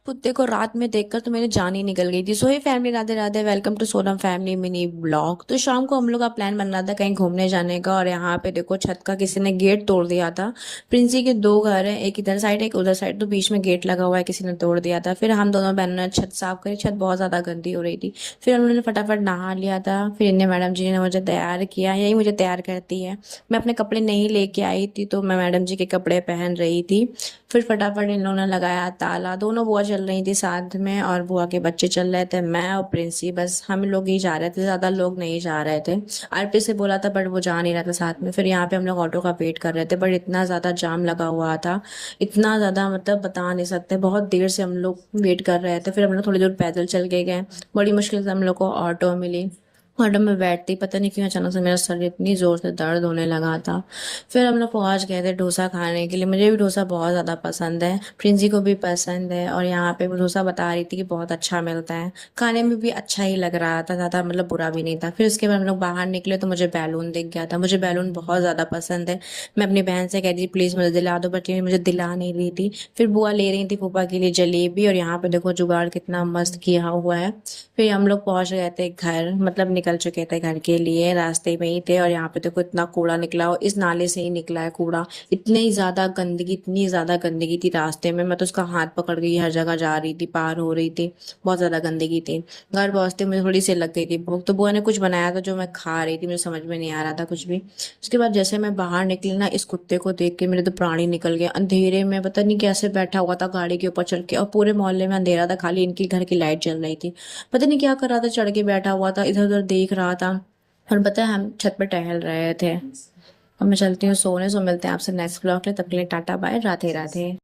कुत्ते को रात में देखकर तो मेरी जान ही निकल गई थी। So hi family, Radhe Radhe, welcome to Sonam family mini blog. तो शाम को हम लोग का प्लान बन रहा था कहीं घूमने जाने का, और यहाँ पे देखो छत का किसी ने गेट तोड़ दिया था। प्रिंसी के दो घर है, एक इधर साइड एक उधर साइड, तो बीच में गेट लगा हुआ है, किसी ने तोड़ दिया था। फिर हम दोनों बहनों ने छत साफ करी, छत बहुत ज्यादा गंदी हो रही थी। फिर हम लोगों ने फटाफट नहा लिया था। फिर इन्हें मैडम जी ने मुझे तैयार किया, यही मुझे तैयार करती है। मैं अपने कपड़े नहीं लेके आई थी, तो मैं मैडम जी के कपड़े पहन रही थी। फिर फटाफट इन लोगों ने लगाया ताला। दोनों बुआ चल रही थी साथ में, और बुआ के बच्चे चल रहे थे, मैं और प्रिंसी, बस हम लोग ही जा रहे थे, ज्यादा लोग नहीं जा रहे थे। आरपी से बोला था बट वो जा नहीं रहा था साथ में। फिर यहाँ पे हम लोग ऑटो का वेट कर रहे थे, बट इतना ज्यादा जाम लगा हुआ था, इतना ज्यादा मतलब बता नहीं सकते, बहुत देर से हम लोग वेट कर रहे थे। फिर हम लोग थोड़ी दूर पैदल चल के गए, बड़ी मुश्किल से हम लोग को ऑटो मिली। ऑटो में बैठते ही पता नहीं क्यों अचानक से मेरा सर इतनी जोर से दर्द होने लगा था। फिर हम लोग पहुंच गए थे डोसा खाने के लिए। मुझे भी डोसा बहुत ज़्यादा पसंद है, प्रिंसी को भी पसंद है, और यहाँ पे वो डोसा बता रही थी कि बहुत अच्छा मिलता है। खाने में भी अच्छा ही लग रहा था, ज़्यादा मतलब बुरा भी नहीं था। फिर उसके बाद हम लोग बाहर निकले तो मुझे बैलून दिख गया था। मुझे बैलून बहुत ज़्यादा पसंद है। मैं अपनी बहन से कह रही थी प्लीज़ मुझे दिला दो, बट ये मुझे दिला नहीं रही थी। फिर बुआ ले रही थी फूफा के लिए जलेबी, और यहाँ पे देखो जुगाड़ कितना मस्त किया हुआ है। फिर हम लोग पहुंच गए थे घर, मतलब निकल चुके थे घर के लिए, रास्ते में ही थे। और यहाँ पे देखो इतना कूड़ा निकला, और इस नाले से ही निकला है कूड़ा। इतनी ज्यादा गंदगी, इतनी ज्यादा गंदगी थी रास्ते में, मैं तो उसका हाथ पकड़ गई, हर जगह जा रही थी, पार हो रही थी। बहुत ज्यादा गंदगी थी। घर पहुंचते मुझे थोड़ी सी लग गई थी भूख, तो बुआ ने कुछ बनाया था जो मैं खा रही थी, मुझे समझ में नहीं आ रहा था कुछ भी। उसके बाद जैसे मैं बाहर निकली ना, इस कुत्ते को देख के मेरे तो प्राण ही निकल गए। अंधेरे में पता नहीं कैसे बैठा हुआ था गाड़ी के ऊपर चढ़ के, और पूरे मोहल्ले में अंधेरा था, खाली इनकी घर की लाइट जल रही थी। पता नहीं क्या कर रहा था, चढ़ के बैठा हुआ था, इधर उधर देख रहा था। और पता है हम छत पर टहल रहे थे। अब मैं चलती हूँ सोने, सो मिलते हैं आपसे नेक्स्ट ब्लॉग में, तब के लिए टाटा बाय, राधे राधे।